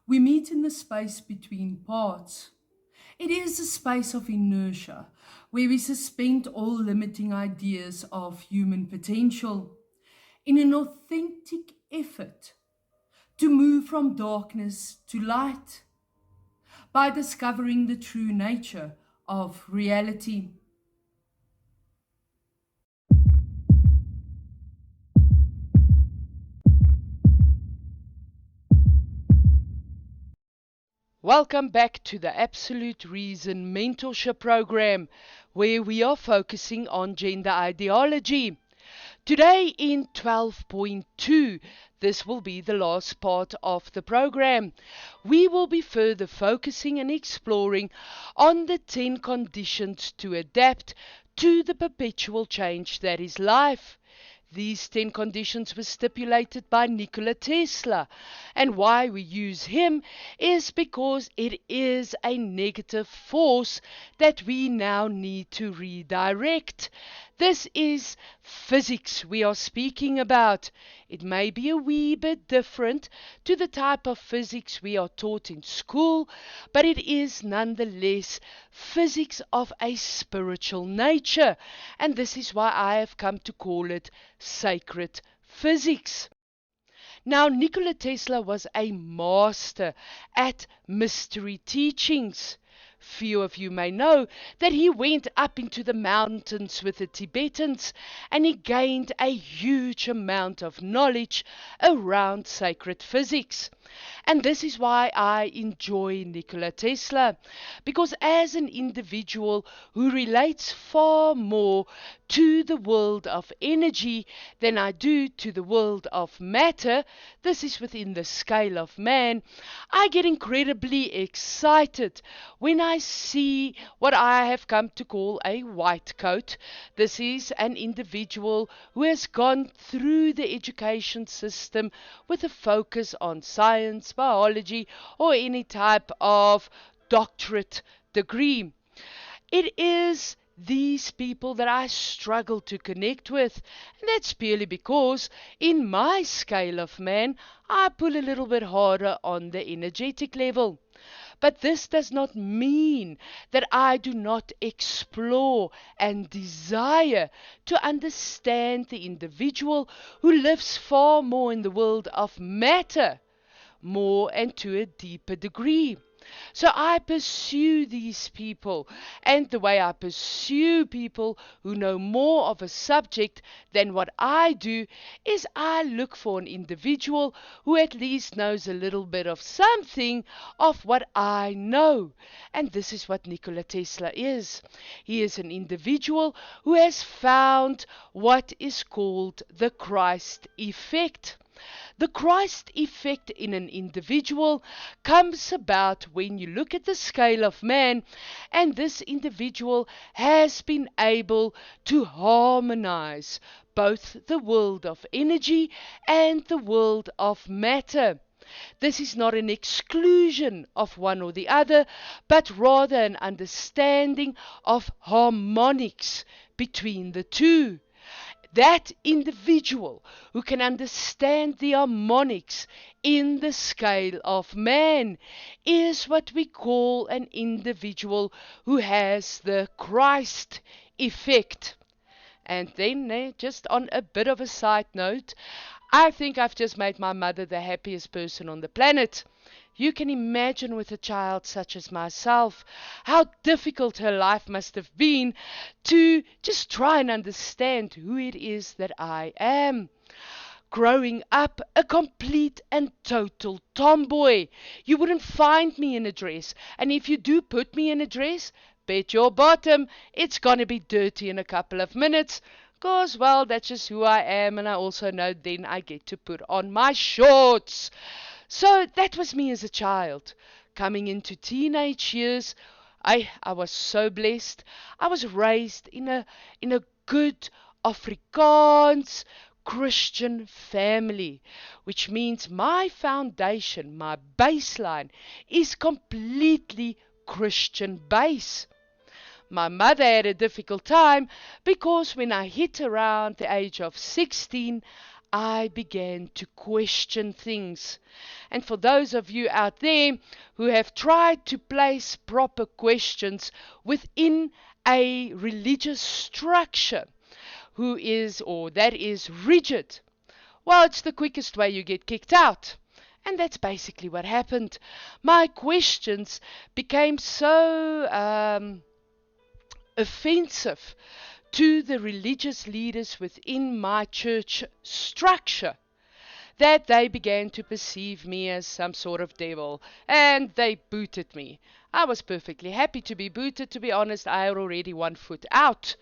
We meet in the space between parts. It is a space of inertia, where we suspend all limiting ideas of human potential in an authentic effort to move from darkness to light by discovering the true nature of reality. Welcome back to the Absolute Reason Mentorship Program, where we are focusing on gender ideology. Today in 12.2, this will be the last part of the program. We will be further focusing and exploring on the 10 conditions to adapt to the perpetual change that is life. These 10 conditions were stipulated by Nikola Tesla, and why we use him is because it is a negative force that we now need to redirect. This is physics we are speaking about. It may be a wee bit different to the type of physics we are taught in school, but it is nonetheless physics of a spiritual nature, and this is why I have come to call it sacred physics. Now, Nikola Tesla was a master at mystery teachings. Few of you may know that he went up into the mountains with the Tibetans and he gained a huge amount of knowledge around sacred physics. And this is why I enjoy Nikola Tesla, because as an individual who relates far more to the world of energy than I do to the world of matter, this is within the scale of man, I get incredibly excited when I see what I have come to call a white coat. This is an individual who has gone through the education system with a focus on science, biology, or any type of doctorate degree. It is these people that I struggle to connect with, and that's purely because in my scale of man, I pull a little bit harder on the energetic level. But this does not mean that I do not explore and desire to understand the individual who lives far more in the world of matter, more and to a deeper degree. So I pursue these people, and the way I pursue people who know more of a subject than what I do is I look for an individual who at least knows a little bit of something of what I know. And this is what Nikola Tesla is. He is an individual who has found what is called the Christ effect. The Christ effect in an individual comes about when you look at the scale of man, and this individual has been able to harmonize both the world of energy and the world of matter. This is not an exclusion of one or the other, but rather an understanding of harmonics between the two. That individual who can understand the harmonics in the scale of man is what we call an individual who has the Christ effect. And then, just on a bit of a side note, I think I've just made my mother the happiest person on the planet. You can imagine with a child such as myself how difficult her life must have been to just try and understand who it is that I am. growing up a complete and total tomboy. You wouldn't find me in a dress, and if you do put me in a dress, bet your bottom it's gonna be dirty in a couple of minutes. 'Cause, well, that's just who I am, and I also know then I get to put on my shorts. So that was me as a child. Coming into teenage years, I was so blessed. I was raised in a good Afrikaans Christian family, which means my foundation, my baseline, is completely Christian base. My mother had a difficult time because when I hit around the age of 16, I began to question things. And for those of you out there who have tried to place proper questions within a religious structure who is or that is rigid, well, it's the quickest way you get kicked out. And that's basically what happened. My questions became so offensive to the religious leaders within my church structure that they began to perceive me as some sort of devil, and they booted me. I was perfectly happy to be booted. To be honest, I had already 1 foot out.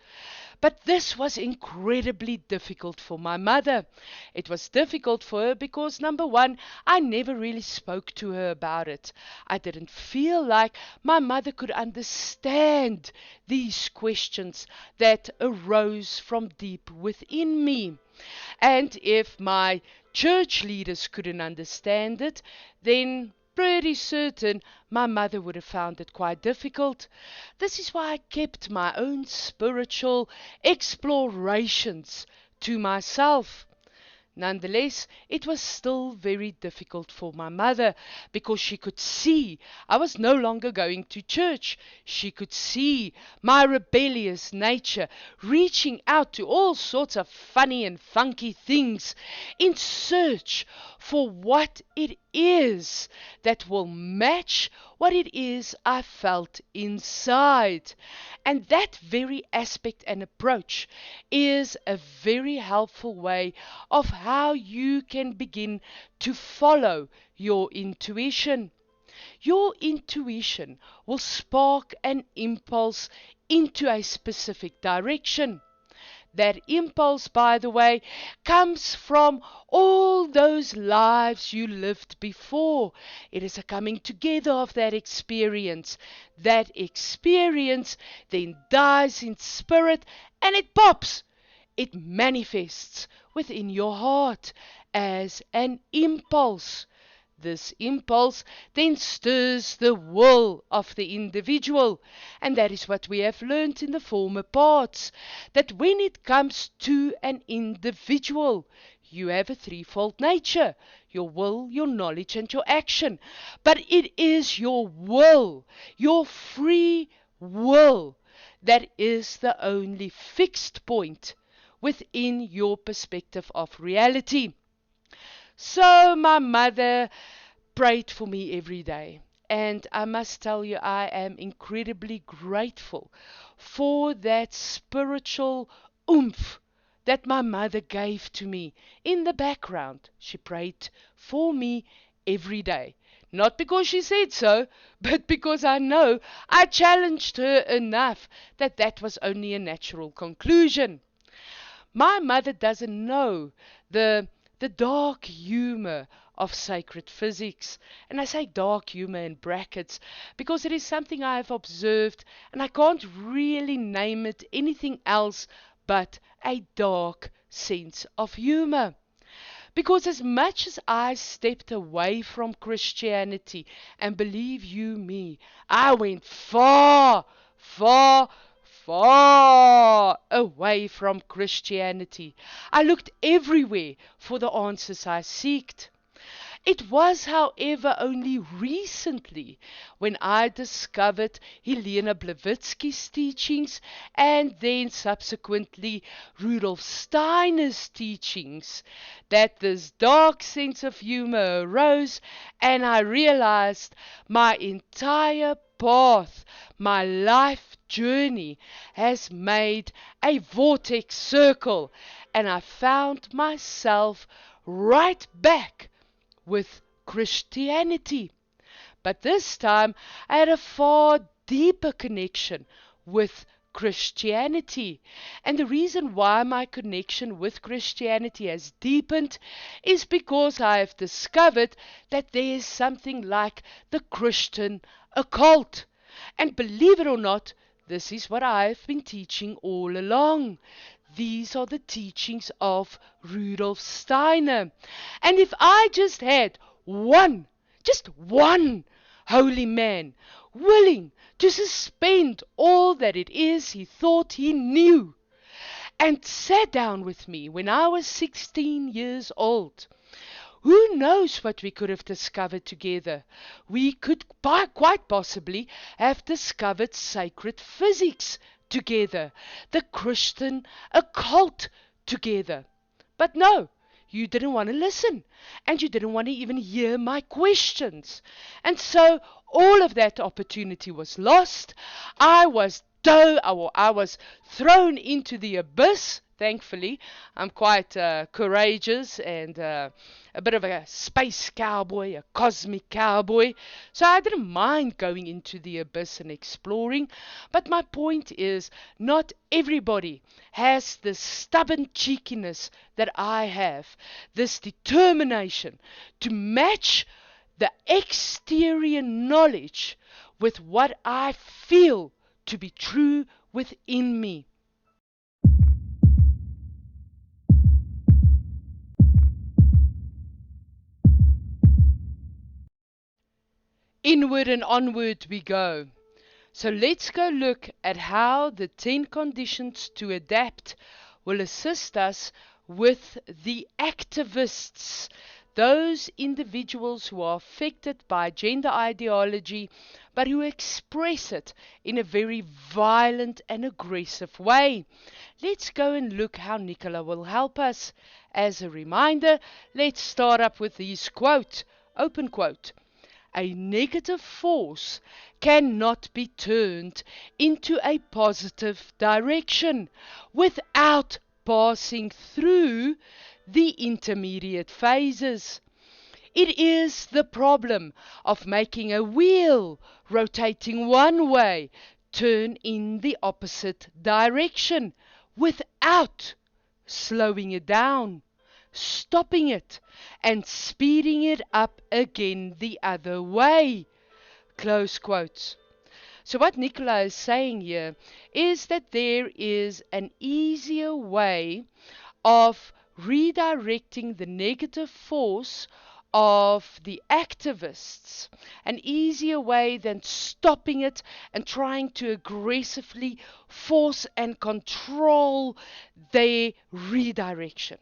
But this was incredibly difficult for my mother. It was difficult for her because, number one, I never really spoke to her about it. I didn't feel like my mother could understand these questions that arose from deep within me. And if my church leaders couldn't understand it, then pretty certain my mother would have found it quite difficult. This is why I kept my own spiritual explorations to myself. Nonetheless, it was still very difficult for my mother because she could see I was no longer going to church. She could see my rebellious nature reaching out to all sorts of funny and funky things in search for what it is that will match what it is I felt inside. And that very aspect and approach is a very helpful way of how you can begin to follow your intuition. Your intuition will spark an impulse into a specific direction. That impulse, by the way, comes from all those lives you lived before. It is a coming together of that experience. That experience then dies in spirit and it pops. It manifests within your heart as an impulse. This impulse then stirs the will of the individual, and that is what we have learned in the former parts, that when it comes to an individual, you have a threefold nature: your will, your knowledge, and your action. But it is your will, your free will, that is the only fixed point within your perspective of reality. So my mother prayed for me every day. And I must tell you, I am incredibly grateful for that spiritual oomph that my mother gave to me in the background. She prayed for me every day. Not because she said so, but because I know I challenged her enough that that was only a natural conclusion. My mother doesn't know the dark humor of sacred physics. And I say dark humor in brackets because it is something I have observed and I can't really name it anything else but a dark sense of humor. Because as much as I stepped away from Christianity, and believe you me, I went far, far, far away from Christianity. I looked everywhere for the answers I sought. It was, however, only recently when I discovered Helena Blavatsky's teachings and then subsequently Rudolf Steiner's teachings that this dark sense of humor arose, and I realized my entire path, my life journey has made a vortex circle, and I found myself right back with Christianity. But this time I had a far deeper connection with Christianity. And the reason why my connection with Christianity has deepened is because I have discovered that there is something like the Christian occult. And believe it or not, this is what I have been teaching all along. These are the teachings of Rudolf Steiner. And if I just had just one holy man willing to suspend all that it is he thought he knew and sat down with me when I was 16 years old, who knows what we could have discovered together? We could quite possibly have discovered sacred physics together, the Christian occult together. But no, you didn't want to listen, and you didn't want to even hear my questions. And so all of that opportunity was lost. I was thrown into the abyss. Thankfully, I'm quite courageous and a bit of a space cowboy, a cosmic cowboy. So I didn't mind going into the abyss and exploring. But my point is, not everybody has this stubborn cheekiness that I have, this determination to match the exterior knowledge with what I feel to be true within me. Inward and onward we go. So let's go look at how the 10 conditions to adapt will assist us with the activists, those individuals who are affected by gender ideology but who express it in a very violent and aggressive way. Let's go and look how Nikola will help us. As a reminder, let's start up with his quote, open quote. A negative force cannot be turned into a positive direction without passing through the intermediate phases. It is the problem of making a wheel rotating one way turn in the opposite direction without slowing it down, stopping it, and speeding it up again the other way. Close quotes. So what Nikola is saying here is that there is an easier way of redirecting the negative force of the activists, an easier way than stopping it and trying to aggressively force and control their redirection.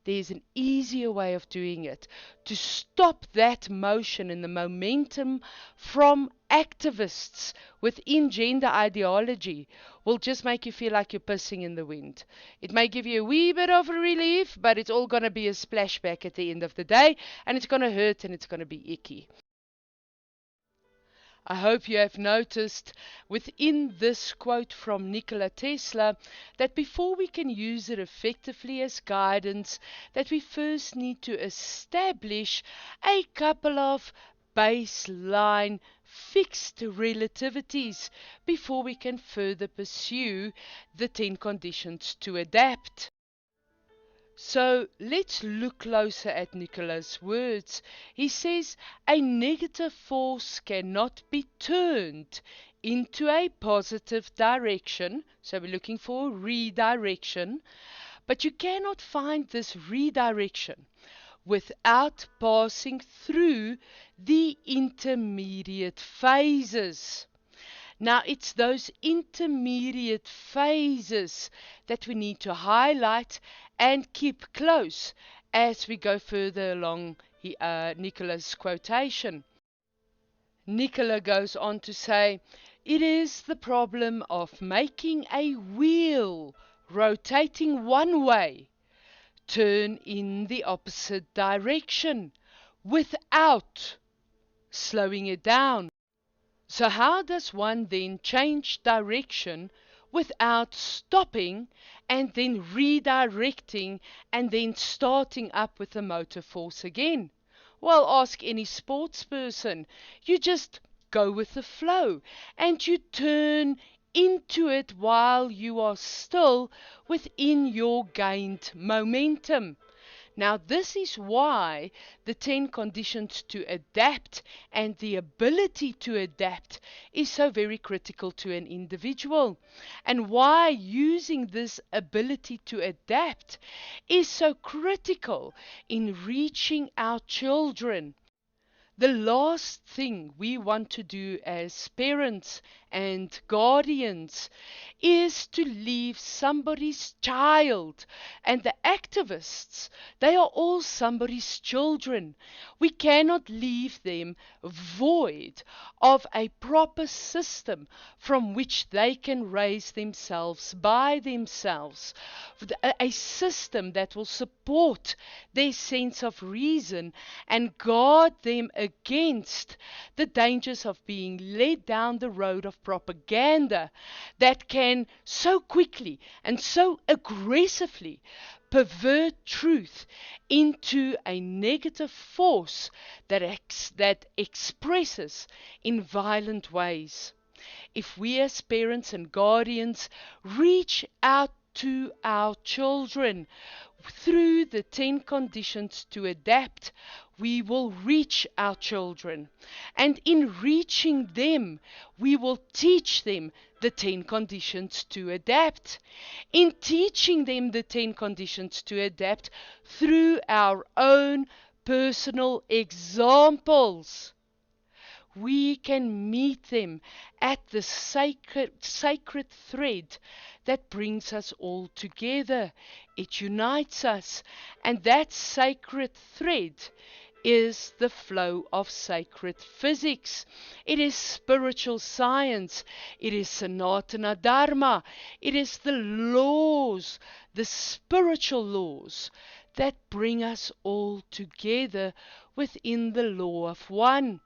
There's an easier way of doing it. To stop that motion and the momentum from activists within gender ideology will just make you feel like you're pissing in the wind. It may give you a wee bit of relief, but it's all going to be a splashback at the end of the day, and it's going to hurt and it's going to be icky. I hope you have noticed within this quote from Nikola Tesla that before we can use it effectively as guidance, that we first need to establish a couple of baseline fixed relativities before we can further pursue the 10 conditions to adapt. So let's look closer at Nikola's words. He says a negative force cannot be turned into a positive direction. So we're looking for redirection. But you cannot find this redirection without passing through the intermediate phases. Now, it's those intermediate phases that we need to highlight and keep close as we go further along Nikola's quotation. Nikola goes on to say, it is the problem of making a wheel rotating one way turn in the opposite direction without slowing it down. So how does one then change direction without stopping and then redirecting and then starting up with the motor force again. Well, ask any sports person. You just go with the flow and you turn into it while you are still within your gained momentum. Now, this is why the 10 conditions to adapt and the ability to adapt is so very critical to an individual, and why using this ability to adapt is so critical in reaching our children. The last thing we want to do as parents and guardians is to leave somebody's child. And the activists, they are all somebody's children. We cannot leave them void of a proper system from which they can raise themselves by themselves. A system that will support their sense of reason and guard them against the dangers of being led down the road of propaganda that can so quickly and so aggressively pervert truth into a negative force that expresses in violent ways. If we as parents and guardians reach out to our children through the 10 conditions to adapt, we will reach our children. And in reaching them, we will teach them the 10 conditions to adapt. In teaching them the 10 conditions to adapt through our own personal examples, we can meet them at the sacred thread that brings us all together. It unites us, and that sacred thread is the flow of sacred physics. It is spiritual science. It is Sanatana Dharma. It is the laws, the spiritual laws that bring us all together within the law of one.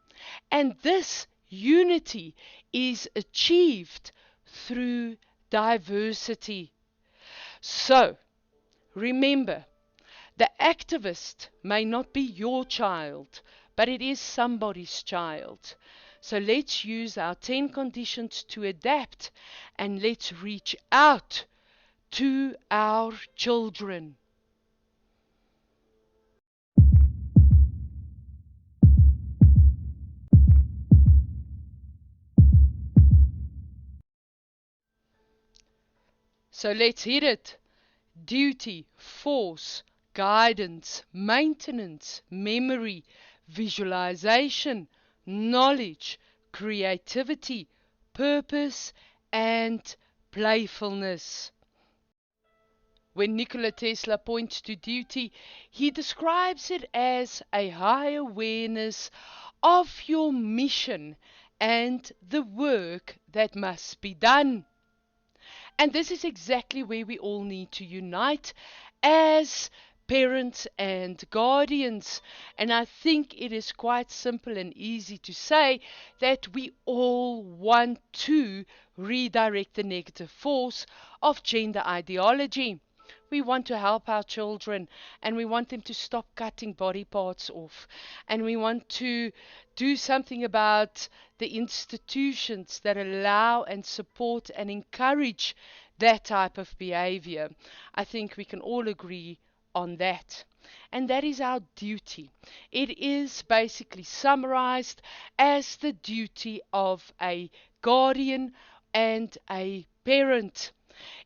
And this unity is achieved through diversity. So, remember, the activist may not be your child, but it is somebody's child. So let's use our 10 conditions to adapt, and let's reach out to our children. So let's hit it. Duty, force, guidance, maintenance, memory, visualization, knowledge, creativity, purpose, and playfulness. When Nikola Tesla points to duty, he describes it as a high awareness of your mission and the work that must be done. And this is exactly where we all need to unite as parents and guardians. And I think it is quite simple and easy to say that we all want to redirect the negative force of gender ideology. We want to help our children, and we want them to stop cutting body parts off. And we want to do something about the institutions that allow and support and encourage that type of behavior. I think we can all agree on that. And that is our duty. It is basically summarized as the duty of a guardian and a parent.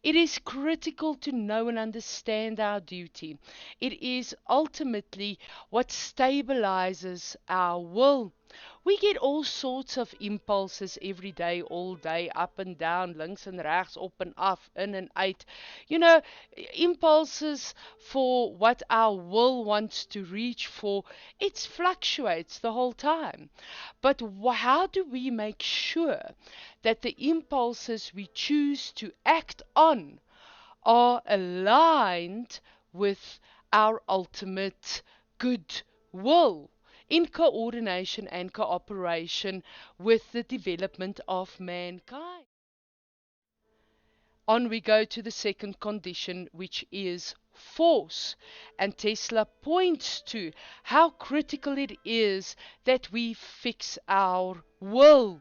It is critical to know and understand our duty. It is ultimately what stabilizes our will. We get all sorts of impulses every day, all day, up and down, links and rechts, op and af, in and out. You know, impulses for what our will wants to reach for, it fluctuates the whole time. But how do we make sure that the impulses we choose to act on are aligned with our ultimate good will, in coordination and cooperation with the development of mankind? on we go to the second condition, which is force. And Tesla points to how critical it is that we fix our will.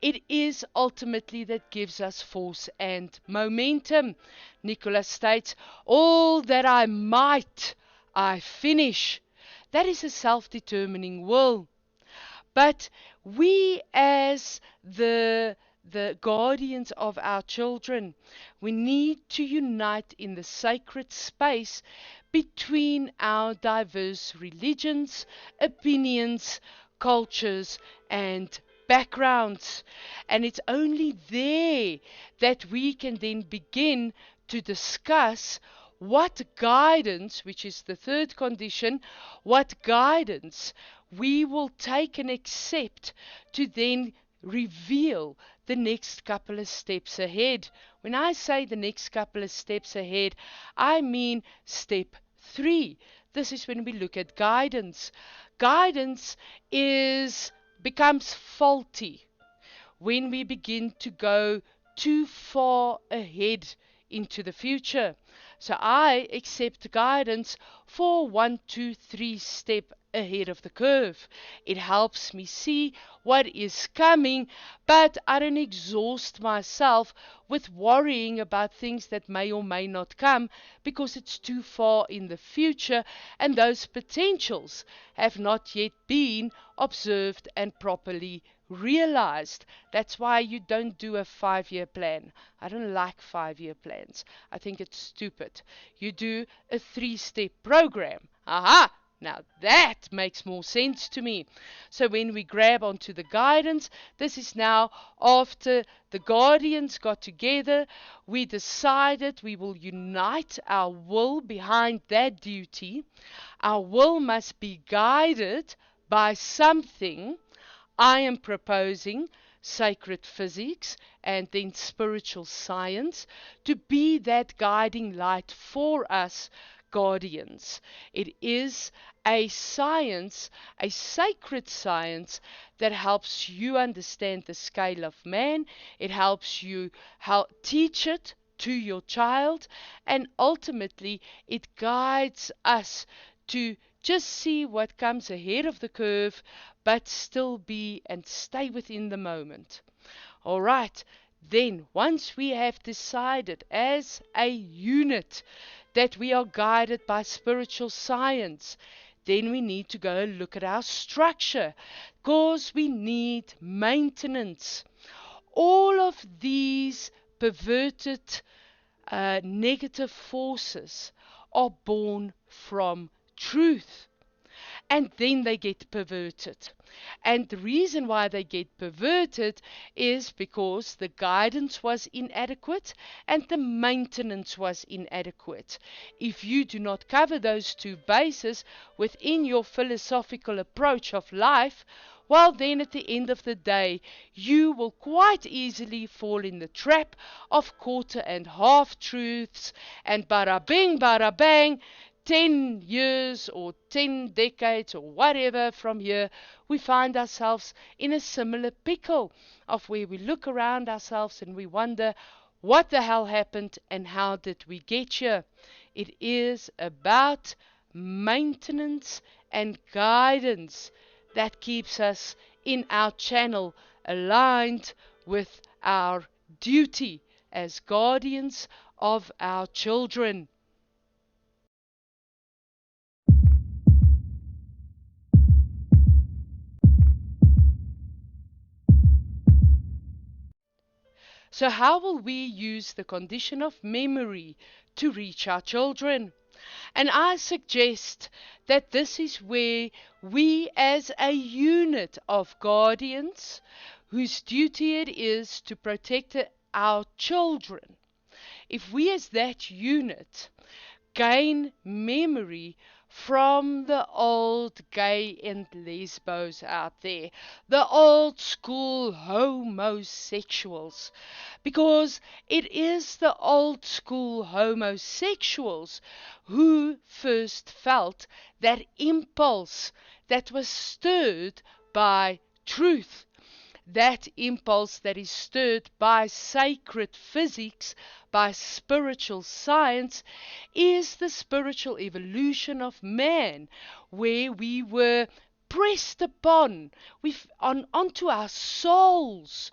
It is ultimately that gives us force and momentum. Nikola states, all that I might, I finish. That is a self-determining will. But we, as the guardians of our children, we need to unite in the sacred space between our diverse religions, opinions, cultures, and backgrounds. And it's only there that we can then begin to discuss what guidance, which is the third condition, what guidance we will take and accept to then reveal the next couple of steps ahead. When I say the next couple of steps ahead, I mean step 3. This is when we look at guidance. Guidance becomes faulty when we begin to go too far ahead into the future. So I accept guidance for 1, 2, 3 step ahead of the curve. It helps me see what is coming, but I don't exhaust myself with worrying about things that may or may not come because it's too far in the future and those potentials have not yet been observed and properly realized. That's why you don't do a 5-year plan. I don't like 5-year plans. I think it's stupid. You do a 3-step program. Aha! Now that makes more sense to me. So when we grab onto the guidance, this is now after the guardians got together, we decided we will unite our will behind that duty. Our will must be guided by something. I am proposing sacred physics and then spiritual science to be that guiding light for us guardians. It is a science, a sacred science that helps you understand the scale of man. It helps you teach it to your child, and ultimately it guides us to just see what comes ahead of the curve, but still be and stay within the moment. All right, then once we have decided as a unit that we are guided by spiritual science, then we need to go look at our structure because we need maintenance. All of these perverted negative forces are born from truth. And then they get perverted. And the reason why they get perverted is because the guidance was inadequate and the maintenance was inadequate. If you do not cover those two bases within your philosophical approach of life, well, then at the end of the day, you will quite easily fall in the trap of quarter and half truths and bada bing, bada bang. 10 years or 10 decades or whatever from here, we find ourselves in a similar pickle of where we look around ourselves and we wonder what the hell happened and how did we get here. It is about maintenance and guidance that keeps us in our channel aligned with our duty as guardians of our children. So how will we use the condition of memory to reach our children? And I suggest that this is where we as a unit of guardians, whose duty it is to protect our children, if we as that unit gain memory from the old gay and lesbos out there, the old school homosexuals, because it is the old school homosexuals who first felt that impulse that was stirred by truth. that impulse that is stirred by sacred physics, by spiritual science, is the spiritual evolution of man, where we were pressed upon onto our souls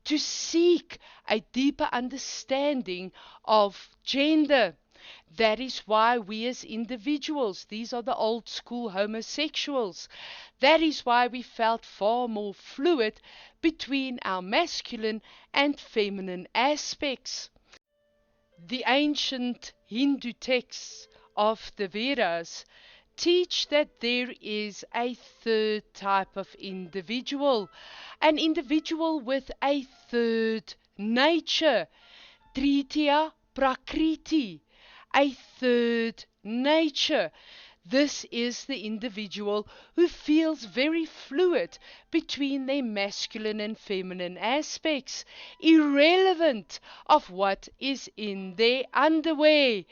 to seek a deeper understanding of gender. That is why we as individuals, these are the old school homosexuals, that is why we felt far more fluid between our masculine and feminine aspects. The ancient Hindu texts of the Vedas teach that there is a third type of individual, an individual with a third nature, Tritiya Prakriti, a third nature. This is the individual who feels very fluid between their masculine and feminine aspects, irrelevant of what is in their underwear.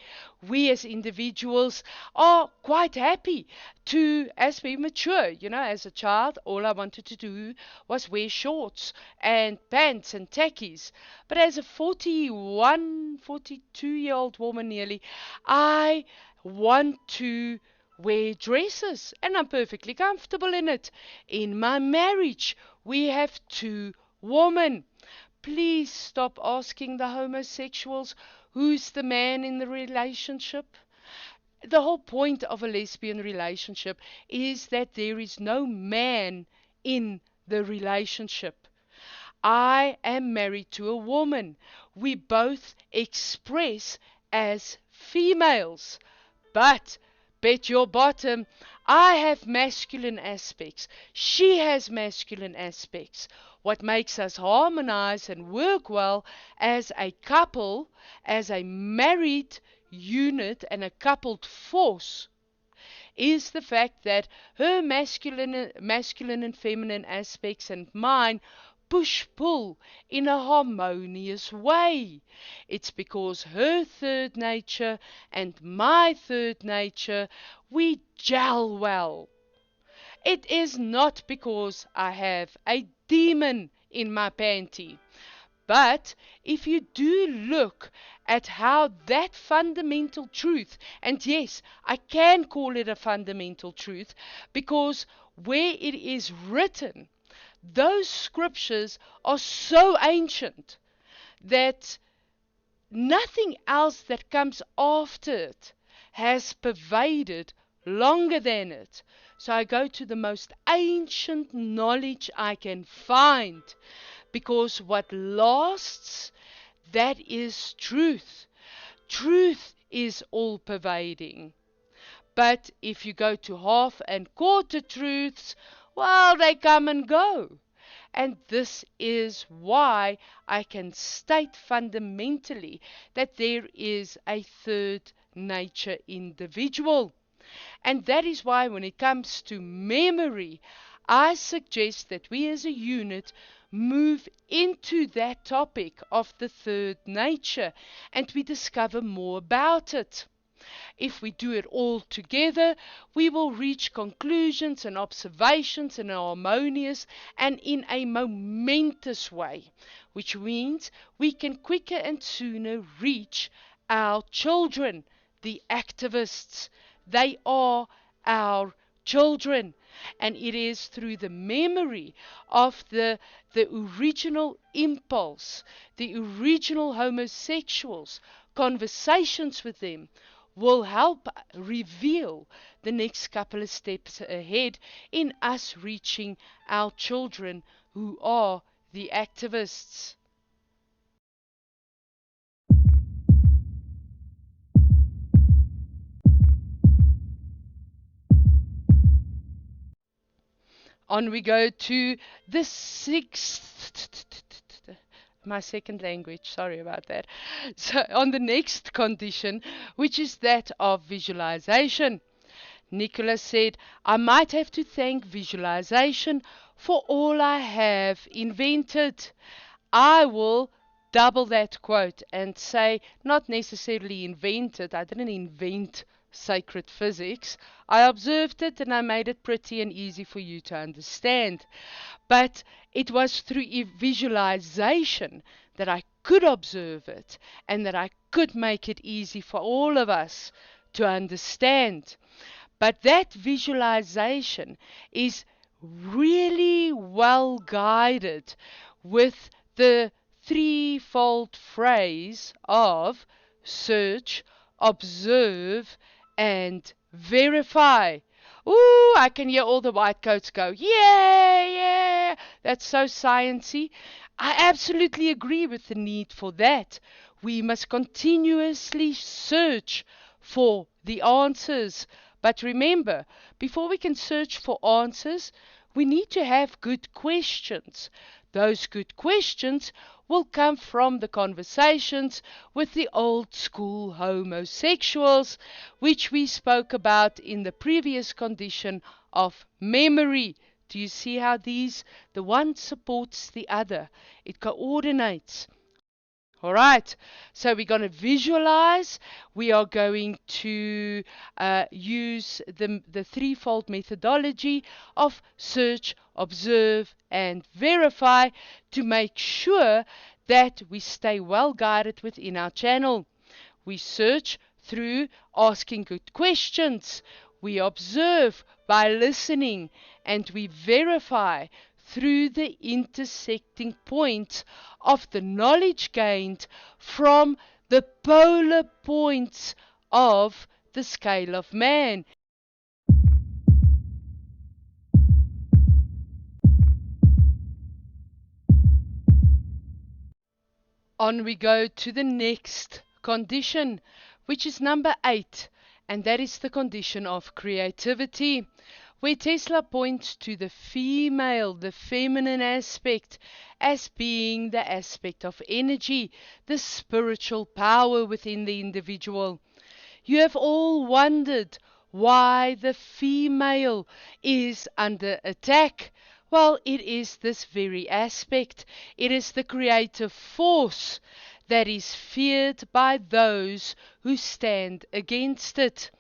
We as individuals are quite happy to, as we mature, as a child, all I wanted to do was wear shorts and pants and tackies. But as a 41, 42-year-old woman nearly, I want to wear dresses, and I'm perfectly comfortable in it. In my marriage, we have 2 women. Please stop asking the homosexuals who's the man in the relationship. The whole point of a lesbian relationship is that there is no man in the relationship. I am married to a woman. We both express as females. But bet your bottom, I have masculine aspects. She has masculine aspects. What makes us harmonize and work well as a couple, as a married unit and a coupled force, is the fact that her masculine and feminine aspects and mine push-pull in a harmonious way. It's because her third nature and my third nature, we gel well. It is not because I have a demon in my panty. But if you do look at how that fundamental truth, and yes, I can call it a fundamental truth, because where it is written, those scriptures are so ancient that nothing else that comes after it has pervaded longer than it. So I go to the most ancient knowledge I can find, because what lasts, that is truth. Truth is all pervading. But if you go to half and quarter truths, well, they come and go. And this is why I can state fundamentally that there is a third nature individual. And that is why when it comes to memory, I suggest that we as a unit move into that topic of the third nature and we discover more about it. If we do it all together, we will reach conclusions and observations in a harmonious and in a momentous way, which means we can quicker and sooner reach our children, the activists. They are our children. And it is through the memory of the original impulse, the original homosexuals, conversations with them will help reveal the next couple of steps ahead in us reaching our children who are the activists. On we go to the my second language, sorry about that. So on the next condition, which is that of visualization. Nikola said, I might have to thank visualization for all I have invented. I will double that quote and say, not necessarily invented. I didn't invent sacred physics. I observed it and I made it pretty and easy for you to understand. But it was through visualization that I could observe it and that I could make it easy for all of us to understand. But that visualization is really well guided with the threefold phrase of search, observe, and verify. Ooh, I can hear all the white coats go, yeah, yeah, that's so sciencey. I absolutely agree with the need for that. We must continuously search for the answers. But remember, before we can search for answers, we need to have good questions. Those good questions will come from the conversations with the old school homosexuals, which we spoke about in the previous condition of memory. Do you see how the one supports the other? It coordinates. All right, so we're going to visualize. We are going to use the threefold methodology of search, observe, and verify to make sure that we stay well guided within our channel. We search through asking good questions. We observe by listening, and we verify through the intersecting points of the knowledge gained from the polar points of the scale of man. On we go to the next condition, which is number 8, and that is the condition of creativity, where Tesla points to the female, the feminine aspect, as being the aspect of energy, the spiritual power within the individual. You have all wondered why the female is under attack. Well, it is this very aspect. It is the creative force that is feared by those who stand against it.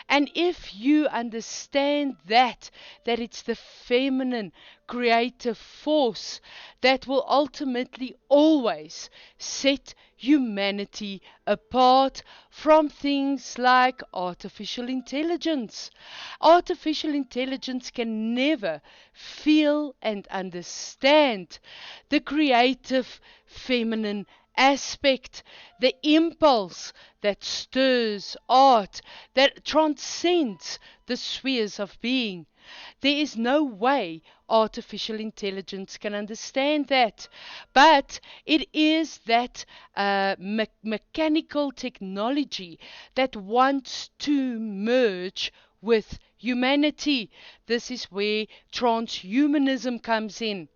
And if you understand that it's the feminine creative force that will ultimately always set humanity apart from things like artificial intelligence. Artificial intelligence can never feel and understand the creative feminine aspect, the impulse that stirs art, that transcends the spheres of being. There is no way artificial intelligence can understand that. But it is that mechanical technology that wants to merge with humanity. This is where transhumanism comes in.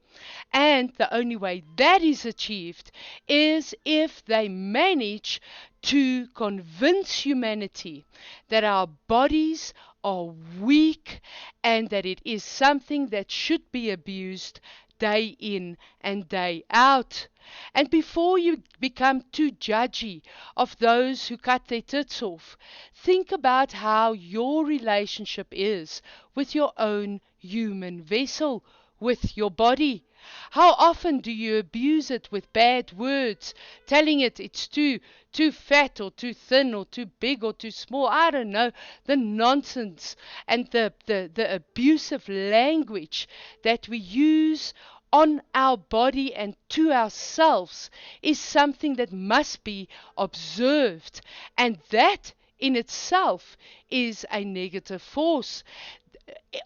And the only way that is achieved is if they manage to convince humanity that our bodies are weak and that it is something that should be abused day in and day out. And before you become too judgy of those who cut their tits off, think about how your relationship is with your own human vessel, with your body. How often do you abuse it with bad words, telling it it's too fat or too thin or too big or too small? I don't know. The nonsense and the abusive language that we use on our body and to ourselves is something that must be observed. And that in itself is a negative force.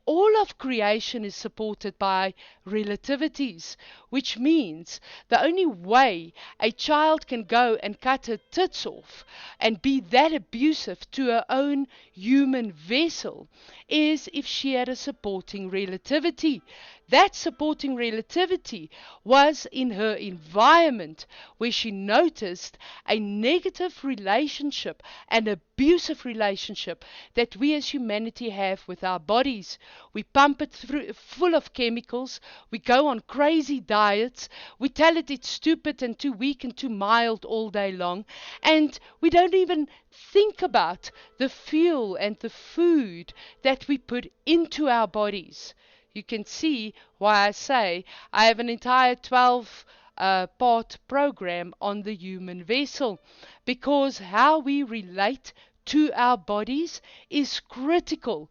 All of creation is supported by relativities, which means the only way a child can go and cut her tits off and be that abusive to her own human vessel is if she had a supporting relativity. That supporting relativity was in her environment, where she noticed a negative relationship, an abusive relationship that we as humanity have with our bodies. We pump it through full of chemicals, we go on crazy diets, we tell it it's stupid and too weak and too mild all day long, and we don't even think about the fuel and the food that we put into our bodies. You can see why I say I have an entire 12 part program on the human vessel, because how we relate to our bodies is critical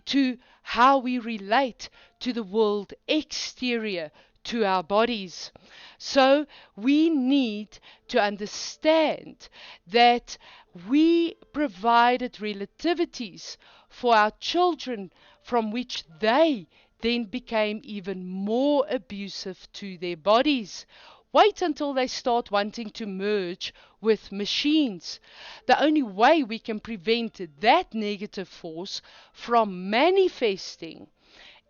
to how we relate to the world exterior to our bodies. So we need to understand that we provided relativities for our children from which they then became even more abusive to their bodies. Wait until they start wanting to merge with machines. The only way we can prevent that negative force from manifesting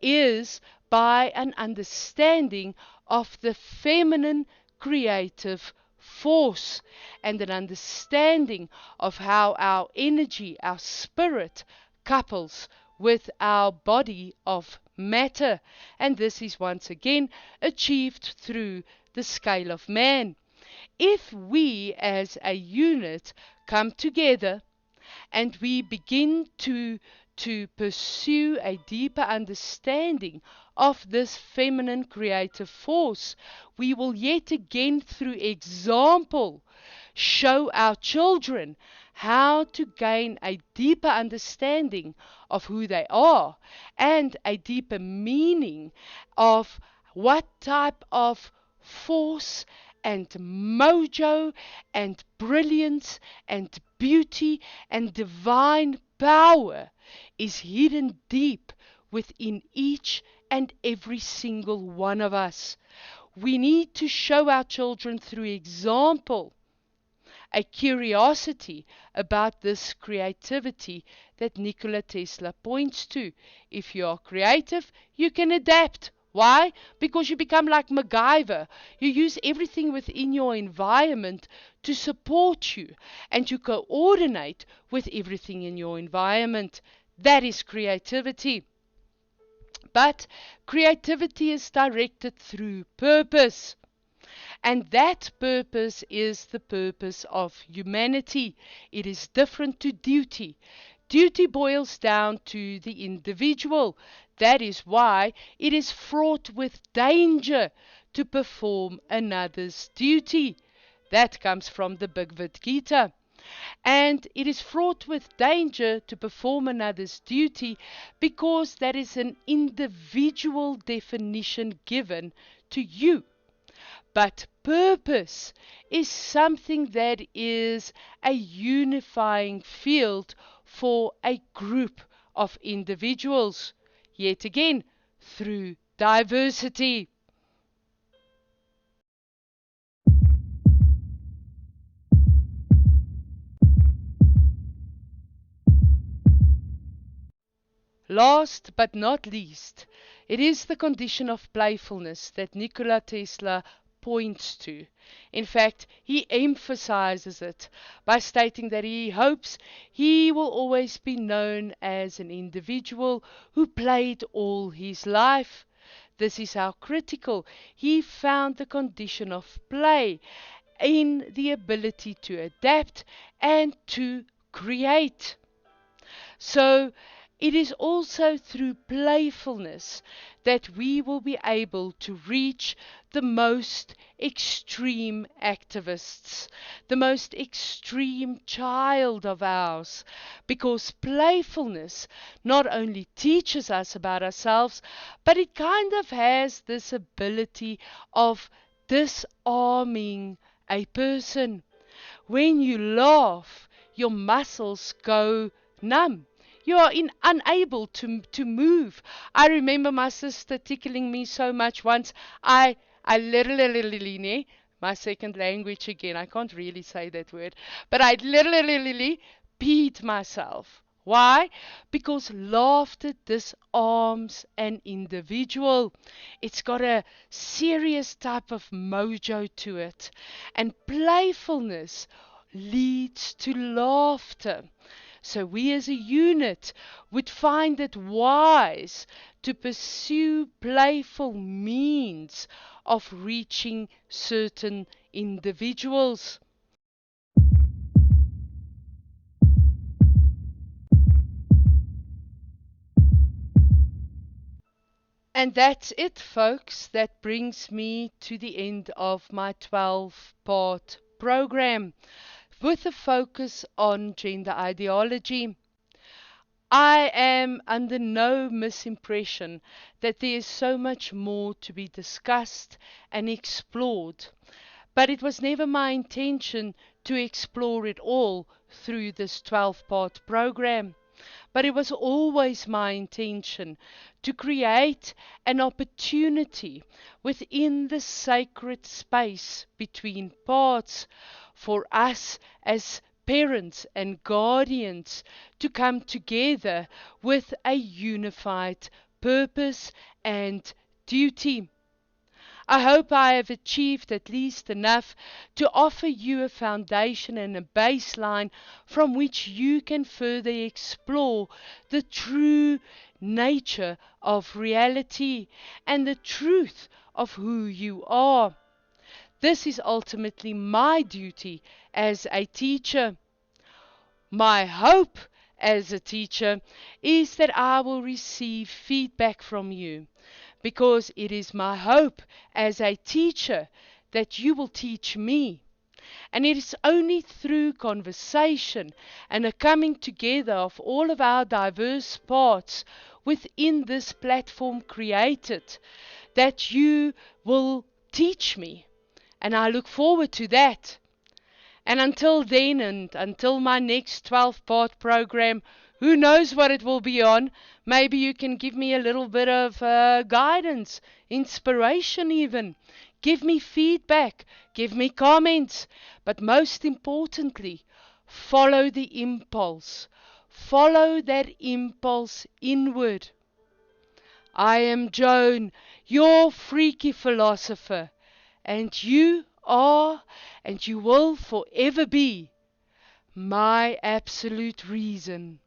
is by an understanding of the feminine creative force and an understanding of how our energy, our spirit, couples with our body of matter. And this is once again achieved through the scale of man. If we as a unit come together and we begin to pursue a deeper understanding of this feminine creative force, we will yet again, through example, show our children how to gain a deeper understanding of who they are and a deeper meaning of what type of force and mojo and brilliance and beauty and divine power is hidden deep within each and every single one of us. We need to show our children through example a curiosity about this creativity that Nikola Tesla points to. If you are creative, you can adapt. Why? Because you become like MacGyver. You use everything within your environment to support you, and you coordinate with everything in your environment. That is creativity. But creativity is directed through purpose. And that purpose is the purpose of humanity. It is different to duty. Duty boils down to the individual. That is why it is fraught with danger to perform another's duty. That comes from the Bhagavad Gita. And it is fraught with danger to perform another's duty because that is an individual definition given to you. But purpose is something that is a unifying field for a group of individuals. Yet again, through diversity. Last but not least, it is the condition of playfulness that Nikola Tesla points to. In fact, he emphasizes it by stating that he hopes he will always be known as an individual who played all his life. This is how critical he found the condition of play in the ability to adapt and to create. So it is also through playfulness that we will be able to reach the most extreme activists, the most extreme child of ours, because playfulness not only teaches us about ourselves, but it kind of has this ability of disarming a person. When you laugh, your muscles go numb. You are unable to move. I remember my sister tickling me so much once. I literally, my second language again, I can't really say that word, but I literally peed myself. Why? Because laughter disarms an individual. It's got a serious type of mojo to it. And playfulness leads to laughter. So we as a unit would find it wise to pursue playful means of reaching certain individuals. And that's it, folks. That brings me to the end of my 12-part program with a focus on gender ideology. I am under no misimpression that there is so much more to be discussed and explored, but it was never my intention to explore it all through this 12-part program. But it was always my intention to create an opportunity within the sacred space between parts for us as parents and guardians to come together with a unified purpose and duty. I hope I have achieved at least enough to offer you a foundation and a baseline from which you can further explore the true nature of reality and the truth of who you are. This is ultimately my duty as a teacher. My hope as a teacher is that I will receive feedback from you, because it is my hope as a teacher that you will teach me. And it is only through conversation and a coming together of all of our diverse parts within this platform created that you will teach me. And I look forward to that. And until then, and until my next 12-part program, who knows what it will be on? Maybe you can give me a little bit of guidance, inspiration even. Give me feedback, give me comments. But most importantly, follow the impulse. Follow that impulse inward. I am Joan, your freaky philosopher, and you are, and you will forever be, my absolute reason.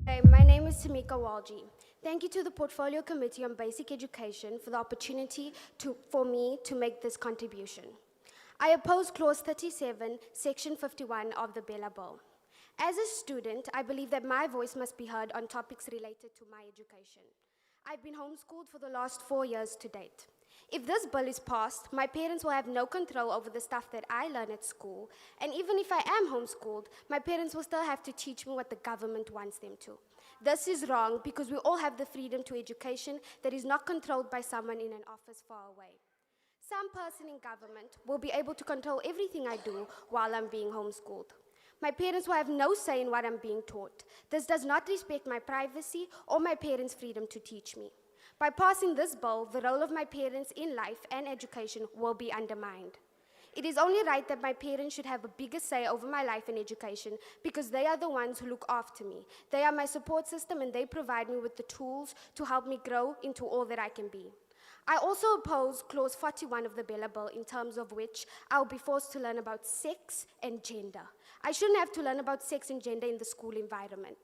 Hey, my name is Tamika Walji. Thank you to the Portfolio Committee on Basic Education for the opportunity for me to make this contribution. I oppose Clause 37, Section 51 of the Bella Bill. As a student, I believe that my voice must be heard on topics related to my education. I've been homeschooled for the last 4 years to date. If this bill is passed, my parents will have no control over the stuff that I learn at school, and even if I am homeschooled, my parents will still have to teach me what the government wants them to. This is wrong because we all have the freedom to education that is not controlled by someone in an office far away. Some person in government will be able to control everything I do while I'm being homeschooled. My parents will have no say in what I'm being taught. This does not respect my privacy or my parents' freedom to teach me. By passing this bill, the role of my parents in life and education will be undermined. It is only right that my parents should have a bigger say over my life and education because they are the ones who look after me. They are my support system and they provide me with the tools to help me grow into all that I can be. I also oppose Clause 41 of the Bella Bill, in terms of which I will be forced to learn about sex and gender. I shouldn't have to learn about sex and gender in the school environment.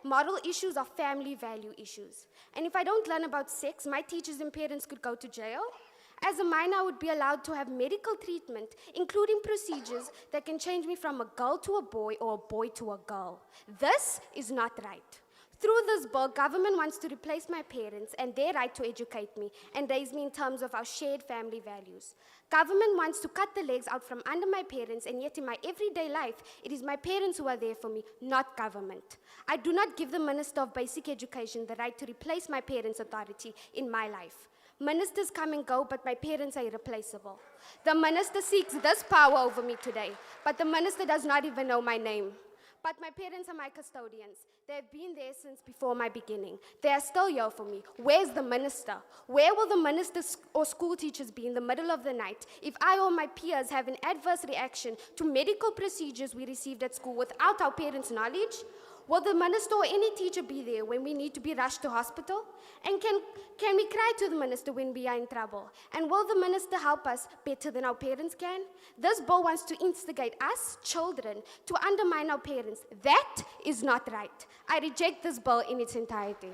Moral issues are family value issues. And if I don't learn about sex, my teachers and parents could go to jail. As a minor, I would be allowed to have medical treatment, including procedures that can change me from a girl to a boy or a boy to a girl. This is not right. Through this bill, government wants to replace my parents and their right to educate me and raise me in terms of our shared family values. Government wants to cut the legs out from under my parents, and yet in my everyday life, it is my parents who are there for me, not government. I do not give the Minister of Basic Education the right to replace my parents' authority in my life. Ministers come and go, but my parents are irreplaceable. The minister seeks this power over me today, but the minister does not even know my name. But my parents are my custodians. They've been there since before my beginning. They are still here for me. Where's the minister? Where will the minister or school teachers be in the middle of the night if I or my peers have an adverse reaction to medical procedures we received at school without our parents' knowledge? Will the minister or any teacher be there when we need to be rushed to hospital? And can we cry to the minister when we are in trouble? And will the minister help us better than our parents can? This bill wants to instigate us, children, to undermine our parents. That is not right. I reject this bill in its entirety.